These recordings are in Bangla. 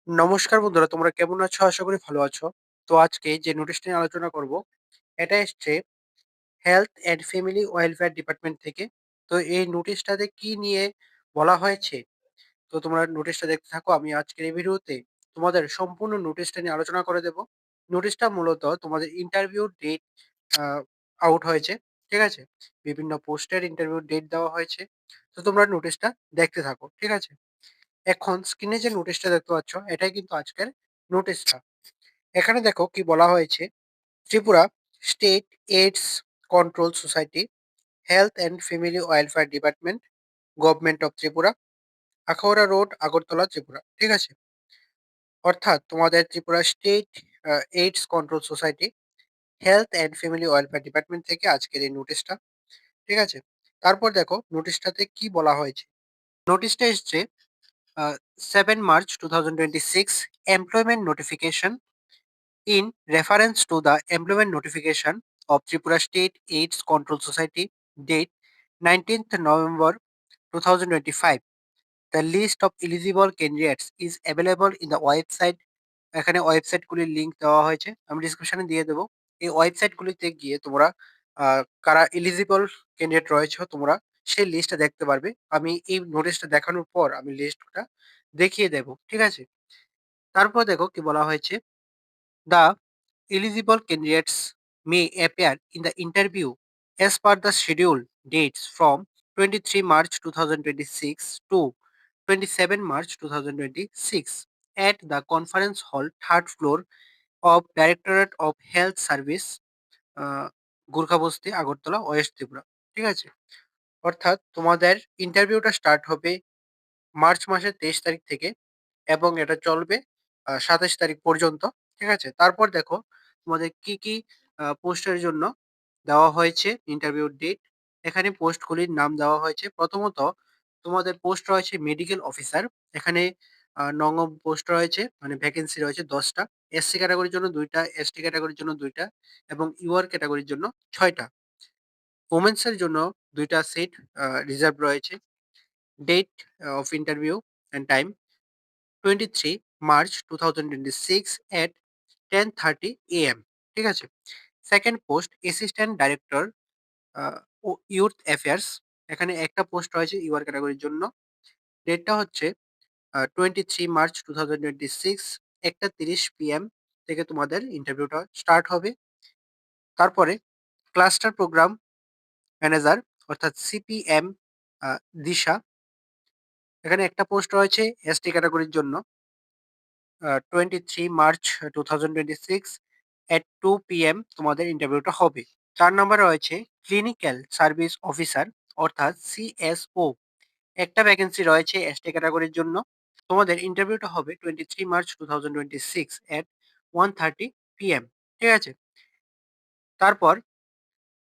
নমস্কার বন্ধুরা, তোমরা কেমন আছো? আশা করি ভালো আছো। তো আজকে যে নোটিশটা নিয়ে আলোচনা করব, এটা এসছে health and family welfare department থেকে। তো এই নোটিশটাতে কি নিয়ে বলা হয়েছে? তো তোমরা নোটিশটা দেখতে থাকো। আমি আজকের এই ভিডিওতে তোমাদের সম্পূর্ণ নোটিশটা নিয়ে আলোচনা করে দেব। নোটিশটা মূলত তোমাদের ইন্টারভিউ ডেট আ আউট হয়েছে। ঠিক আছে? বিভিন্ন পোস্টের ইন্টারভিউ ডেট দেওয়া হয়েছে। তো তোমরা নোটিশটা দেখতে থাকো। ঠিক আছে? এখন স্ক্রিনে যে নোটিশটা দেখতে পাচ্ছ, এটাই কিন্তু আজকের নোটিশটা। এখানে দেখো কি বলা হয়েছে, Tripura state AIDS control society, health and family welfare department, government of Tripura, Akhaura road, Agartala, Tripura. ঠিক আছে? অর্থাৎ তোমাদের Tripura state AIDS control society, health and family welfare department থেকে আজকের এই নোটিশটা। ঠিক আছে? তারপর দেখো নোটিশটাতে কি বলা হয়েছে। নোটিশটা এসছে 7 March 2026, employment notification. In reference to the employment notification of Tripura State AIDS Control Society, date 19th November 2025, the list of eligible candidates is available in the website. এখানে ওয়েবসাইটগুলির লিংক দেওয়া হয়েছে, আমি ডিসক্রিপশনে দিয়ে দেবো। এই ওয়েবসাইটগুলিতে গিয়ে তোমরা কারা এলিজিবল ক্যান্ডিডেট রয়েছে তোমরা সেই লিস্টটা দেখতে পারবে। আমি এই নোটিশটা দেখানোর পর আমি লিস্টটা দেখিয়ে দেব। ঠিক আছে? তারপর দেখো কি বলা হয়েছে, the eligible candidates may appear in the interview as per the schedule dates from 23 March 2026 to 27 March 2026 at the conference hall, third floor of Directorate of Health Service, Gurkhabasti, Agartala, west Tripura. ঠিক আছে? অর্থাৎ তোমাদের ইন্টারভিউটা স্টার্ট হবে মার্চ মাসের 23 তারিখ থেকে এবং এটা চলবে ২৭ তারিখ পর্যন্ত। ঠিক আছে? তারপর দেখো তোমাদের কি, কি পোস্টের জন্য দেওয়া হয়েছে ইন্টারভিউ ডেট। এখানে পোস্টগুলির নাম দেওয়া হয়েছে। প্রথমত তোমাদের পোস্ট রয়েছে মেডিকেল অফিসার। এখানে ৯ নং পোস্ট রয়েছে, মানে ভ্যাকেন্সি রয়েছে ১০ টা। এসসি ক্যাটেগরির জন্য ২ টা, এসটি ক্যাটেগরির জন্য ২ টা এবং ইউআর ক্যাটেগরির জন্য ৬ টা। ওমেনস এর জন্য ২ টা সিট রিজার্ভ রয়েছে। Date of interview and time 23 March 2026 at 10:30 AM। ঠিক আছে? Second post assistant director of youth affairs. এখানে একটা পোস্ট রয়েছে ইউআর ক্যাটাগরির জন্য। ডেটটা হচ্ছে 23 March 2026, 1:30 PM থেকে তোমাদের ইন্টারভিউটা স্টার্ট হবে। তারপরে ক্লাস্টার প্রোগ্রাম ম্যানেজার অর্থাৎ সিপিএম আ দিশা। এখানে একটা পোস্ট রয়েছে এসটি ক্যাটাগরির জন্য। 23 March 2026 at 2 PM তোমাদের ইন্টারভিউটা হবে। ৪ নম্বরে রয়েছে ক্লিনিক্যাল সার্ভিস অফিসার অর্থাৎ সিএসও। একটা ভ্যাকেন্সি রয়েছে এসটি ক্যাটাগরির জন্য। তোমাদের ইন্টারভিউটা হবে 23 March 2026 at 1:30 PM। ঠিক আছে? তারপর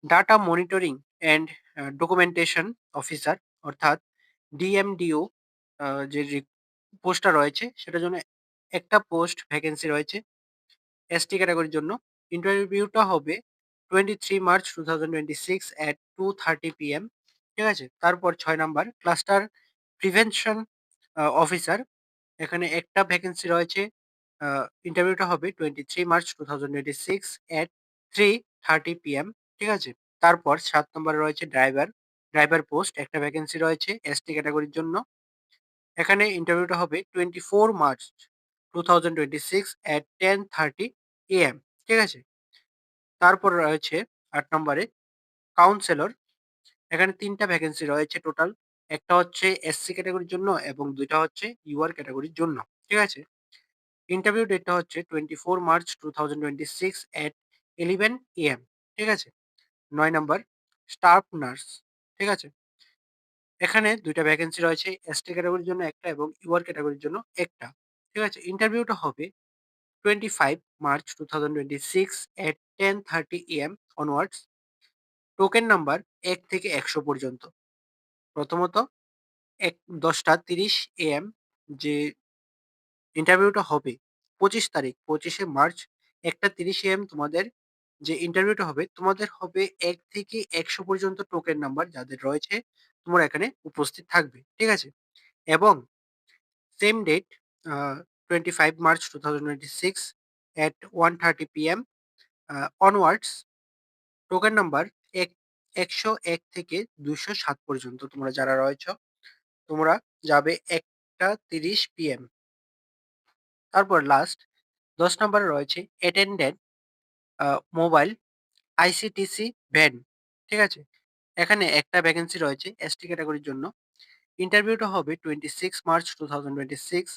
data monitoring and documentation officer অর্থাৎ ডিএমডিও, যে পোস্টটা রয়েছে সেটার জন্য একটা পোস্ট ভ্যাকেন্সি রয়েছে এসটি ক্যাটাগরির জন্য। ইন্টারভিউটা হবে 23 March 2026 at 2:30 PM। ঠিক আছে? তারপর ৬ নাম্বার ক্লাস্টার প্রিভেনশন অফিসার। এখানে একটা ভ্যাকেন্সি রয়েছে। ইন্টারভিউটা হবে 23 March 2026 at 3:30 PM। ঠিক আছে? তারপর ৭ নম্বরে রয়েছে ড্রাইভার। ড্রাইভার পোস্ট একটা ভ্যাকেন্সি রয়েছে এসটি ক্যাটাগরির জন্য। এখানে ইন্টারভিউটা হবে 24 March 2026 at 10:30 AM। ঠিক আছে? তারপর রয়েছে ৮ নম্বরে কাউন্সেলর। এখানে ৩ টা ভ্যাকেন্সি রয়েছে টোটাল। একটা হচ্ছে এসসি ক্যাটেগরির জন্য এবং ২ টা হচ্ছে ইউআর ক্যাটেগরির জন্য। ঠিক আছে? ইন্টারভিউ ডেটটা হচ্ছে 24 March 2026 at 11 AM। ঠিক আছে? ৯ নাম্বার স্টাফ নার্স। ঠিক আছে? এখানে ২ টা ভ্যাকেন্সি রয়েছে এসটি ক্যাটেগরির জন্য একটা এবং ইউআর ক্যাটেগরির জন্য একটা। ঠিক আছে? ইন্টারভিউটা হবে 25 March 2026 at 10:30 AM onwards। Token number ১ থেকে ১০০ পর্যন্ত। প্রথমত ১:১০:৩০ AM যে ইন্টারভিউটা হবে ২৫ তারিখ, ২৫শে মার্চ ১:৩০ AM তোমাদের যে ইন্টারভিউটা হবে, তোমাদের হবে ১ থেকে ১০০ পর্যন্ত টোকেন নাম্বার যাদের রয়েছে, তোমরা এখানে উপস্থিত থাকবে। ঠিক আছে? এবং same date, uh 25 March 2026 at 1:30 p.m. Onwards, token number 101 থেকে 207 পর্যন্ত তোমরা যারা রয়েছ, তোমরা যাবে 1:30 PM। তারপর লাস্ট 10 নম্বরে রয়েছে অ্যাটেন্ডেন্ট মোবাইল আইসিটিসি ভ্যান। ঠিক আছে? এখানে একটা ভ্যাকেন্সি রয়েছে এসটি ক্যাটাগরির জন্য। ইন্টারভিউটা হবে 26 March 2026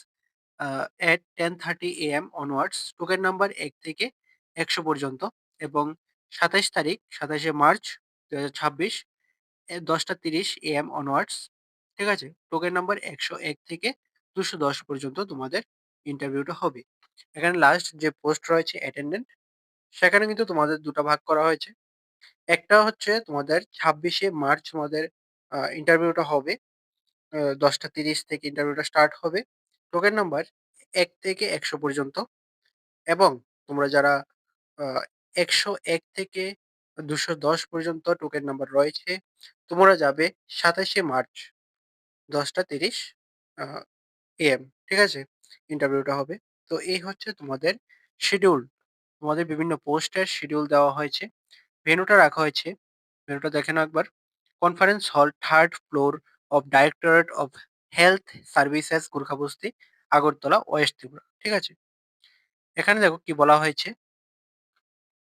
at 10:30 AM onwards, token number 1 থেকে 100 পর্যন্ত এবং 27 তারিখ 27শে মার্চ 2026 10:30 AM onwards। ঠিক আছে? টোকেন নাম্বার 101 থেকে 210 পর্যন্ত তোমাদের ইন্টারভিউটা হবে। এখানে লাস্ট যে পোস্ট রয়েছে অ্যাটেন্ডেন্ট, সেখানে কিন্তু তোমাদের ২ টা ভাগ করা হয়েছে। একটা হচ্ছে তোমাদের 26শে মার্চ তোমাদের ইন্টারভিউটা হবে। 10:30 থেকে ইন্টারভিউটা স্টার্ট হবে। টোকেন নাম্বার 1 থেকে 100 পর্যন্ত এবং তোমরা যারা আ 101 থেকে 210 পর্যন্ত টোকেন নাম্বার রয়েছে, তোমরা যাবে 27শে মার্চ 10:30 আ AM। ঠিক আছে? ইন্টারভিউটা হবে। তো এই হচ্ছে তোমাদের শিডিউল। তোমাদের বিভিন্ন পোস্টের শিডিউল দেওয়া হয়েছে। ভেন্যুটা রাখা হয়েছে। ভেন্যুটা দেখে নাও একবার। Conference hall 3rd floor of directorate of health services, Gurkhabasti, Agartala, west Tripura. ঠিক আছে? এখানে দেখো কি বলা হয়েছে,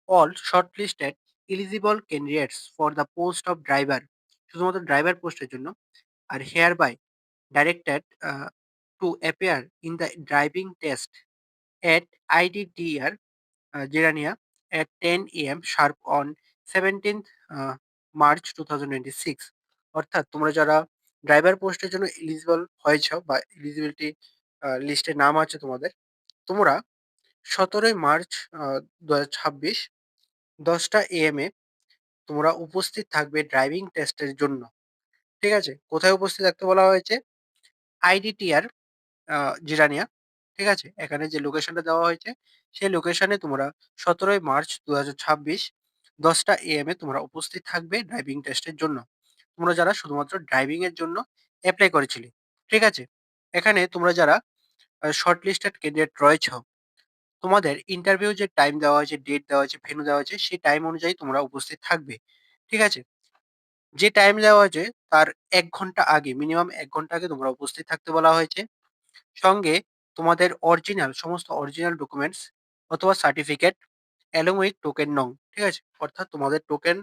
all shortlisted eligible candidates for the post of driver, শুধুমাত্র ড্রাইভার পোস্টের জন্য, are hereby directed to appear in the driving test at IDTR Jirania at 10 AM sharp on 17th March 2026। অর্থাৎ তোমরা যারা ড্রাইভার পোস্টের জন্য এলিজিবল হয়েছ বা এলিজিবিলিটি লিস্টে নাম আছে তোমাদের, তোমরা 17ই মার্চ 2026 10টা AM এ তোমরা উপস্থিত থাকবে ড্রাইভিং টেস্টের জন্য। ঠিক আছে? কোথায় উপস্থিত থাকতে বলা হয়েছে? IDTR জিরানিয়া। ঠিক আছে? এখানে যে লোকেশনটা দেওয়া হয়েছে, সেই লোকেশনে তোমরা 17ই মার্চ 2026 10টা AM এ তোমরা উপস্থিত থাকবে ড্রাইভিং টেস্টের জন্য। তোমরা যারা শুধুমাত্র ড্রাইভিং এর জন্য এপ্লাই করেছিলে। ঠিক আছে? এখানে তোমরা যারা শর্ট লিস্টেড ক্যান্ডিডেট রয়েছ, তোমাদের ইন্টারভিউ যে টাইম দেওয়া হয়েছে, ডেট দেওয়া হয়েছে, ভেন্যু দেওয়া হয়েছে, সেই টাইম অনুযায়ী তোমরা উপস্থিত থাকবে। ঠিক আছে? যে টাইম দেওয়া হয়েছে তার ১ ঘন্টা আগে, মিনিমাম ১ ঘন্টা আগে তোমরা উপস্থিত থাকতে বলা হয়েছে। সঙ্গে তোমাদের অরিজিনাল, সমস্ত অরিজিনাল ডকুমেন্টস অথবা সার্টিফিকেট অ্যালং উইথ টোকেন নং। ঠিক আছে? অর্থাৎ তোমাদের টোকেন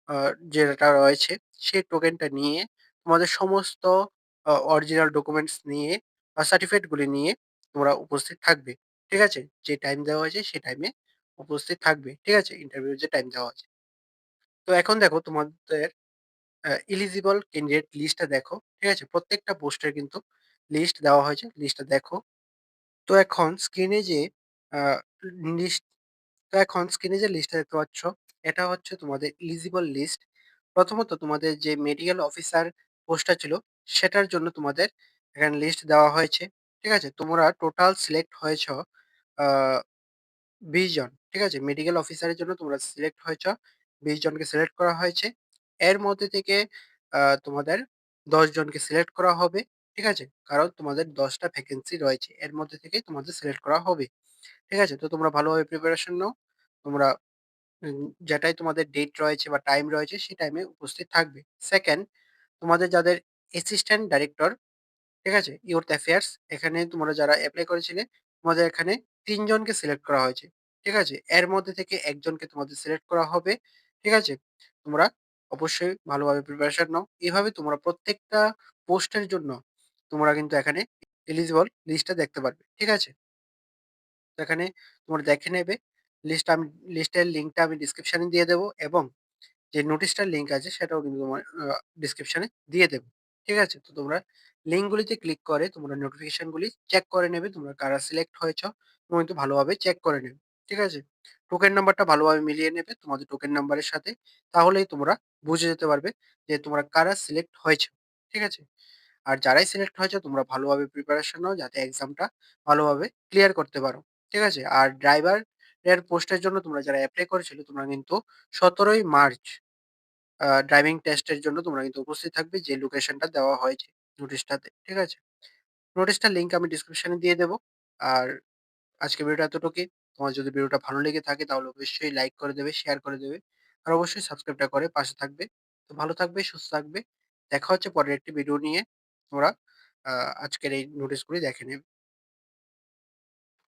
আ যেটা রয়েছে, সেই টোকেনটা নিয়ে তোমাদের সমস্ত অরিজিনাল ডকুমেন্টস নিয়ে বা সার্টিফিকেট গুলি নিয়ে তোমরা উপস্থিত থাকবে। ঠিক আছে? যে টাইম দেওয়া হয়েছে সেই টাইমে উপস্থিত থাকবে। ঠিক আছে? ইন্টারভিউর যে টাইম দেওয়া আছে। তো এখন দেখো তোমাদের এলিজিবল ক্যান্ডিডেট লিস্টটা দেখো। ঠিক আছে? প্রত্যেকটা পোস্টের কিন্তু লিস্ট দেওয়া হয়েছে। লিস্টটা দেখো। তো এখন স্ক্রিনে যে আ লিস্ট তো এখন স্ক্রিনে যে লিস্টটা দেখতে পাচ্ছ, এটা হচ্ছে তোমাদের এলিজিবল লিস্ট। প্রথমত তোমাদের যে মেডিকেল অফিসার পোস্টটা ছিল, সেটার জন্য তোমাদের এখানে লিস্ট দেওয়া হয়েছে। ঠিক আছে? তোমরা টোটাল সিলেক্ট হয়েছ আ ২০ জন। ঠিক আছে? মেডিকেল অফিসারের জন্য তোমরা সিলেক্ট হয়েছ। ২০ জনকে সিলেক্ট করা হয়েছে। এর মধ্যে থেকে তোমাদের ১০ জনকে সিলেক্ট করা হবে। ঠিক আছে? কারণ তোমাদের ১০ টা ভ্যাকেন্সি রয়েছে। এর মধ্যে থেকেই তোমাদের সিলেক্ট করা হবে। ঠিক আছে? তো তোমরা ভালোভাবে প্রিপারেশন নাও। তোমরা যেটাই তোমাদের ডেট রয়েছে বা টাইম রয়েছে সেই টাইমে উপস্থিত থাকবে। 2nd, তোমাদের যাদের অ্যাসিস্ট্যান্ট ডাইরেক্টর, ঠিক আছে? ইয়ুথ অ্যাফেয়ার্স, এখানে তোমরা যারা এপ্লাই করেছিলে, তোমাদের এখানে ৩ জনকে সিলেক্ট করা হয়েছে। ঠিক আছে? এর মধ্যে থেকে ১ জনকে তোমাদের সিলেক্ট করা হবে। ঠিক আছে? তোমরা অবশ্যই ভালোভাবে প্রিপারেশন নাও। এভাবে তোমরা প্রত্যেকটা পোস্টের জন্য তোমরা কিন্তু এখানে এলিজিবল লিস্টটা দেখতে পারবে। ঠিক আছে? তো এখানে তোমরা দেখে নেবে। লিস্ট আমি লিস্টের লিঙ্কটা আমি ডেসক্রিপশনে দিয়ে দেবো এবং যে নোটিশটার লিঙ্ক আছে সেটাও কিন্তু তোমার ডেসক্রিপশনে দিয়ে দেব। ঠিক আছে? তো তোমরা লিঙ্কগুলিতে ক্লিক করে তোমরা নোটিফিকেশনগুলি চেক করে নেবে। তোমরা কারা সিলেক্ট হয়েছ তোমরা কিন্তু ভালোভাবে চেক করে নেবে। ঠিক আছে? টোকেন নাম্বারটা ভালোভাবে মিলিয়ে নেবে তোমাদের টোকেন নাম্বারের সাথে। তাহলেই তোমরা বুঝে যেতে পারবে যে তোমরা কারা সিলেক্ট হয়েছ। ঠিক আছে? আর যারাই সিলেক্ট হয়েছে তোমরা ভালোভাবে প্রিপারেশন নাও যাতে এক্সামটা ভালোভাবে ক্লিয়ার করতে পারো। ঠিক আছে? আর ড্রাইভার এর পোস্টের জন্য তোমরা যারা এপ্লাই করেছিলে তোমরা কিন্তু ১৭ই মার্চ ড্রাইভিং টেস্টের জন্য তোমরা কিন্তু উপস্থিত থাকবে যে লোকেশনটা দেওয়া হয়েছে নোটিশটাতে। ঠিক আছে? নোটিশটার লিঙ্ক আমি ডেসক্রিপশনে দিয়ে দেব। আর আজকের ভিডিওটা এতটুকুই। তোমার যদি ভিডিওটা ভালো লেগে থাকে তাহলে অবশ্যই লাইক করে দেবে, শেয়ার করে দেবে। আর অবশ্যই সাবস্ক্রাইবটা করে পাশে থাকবে। তো ভালো থাকবে, সুস্থ থাকবে। দেখা হচ্ছে পরের একটি ভিডিও নিয়ে। তোমরা আ আজকের এই নোটিশগুলি দেখে নেবে।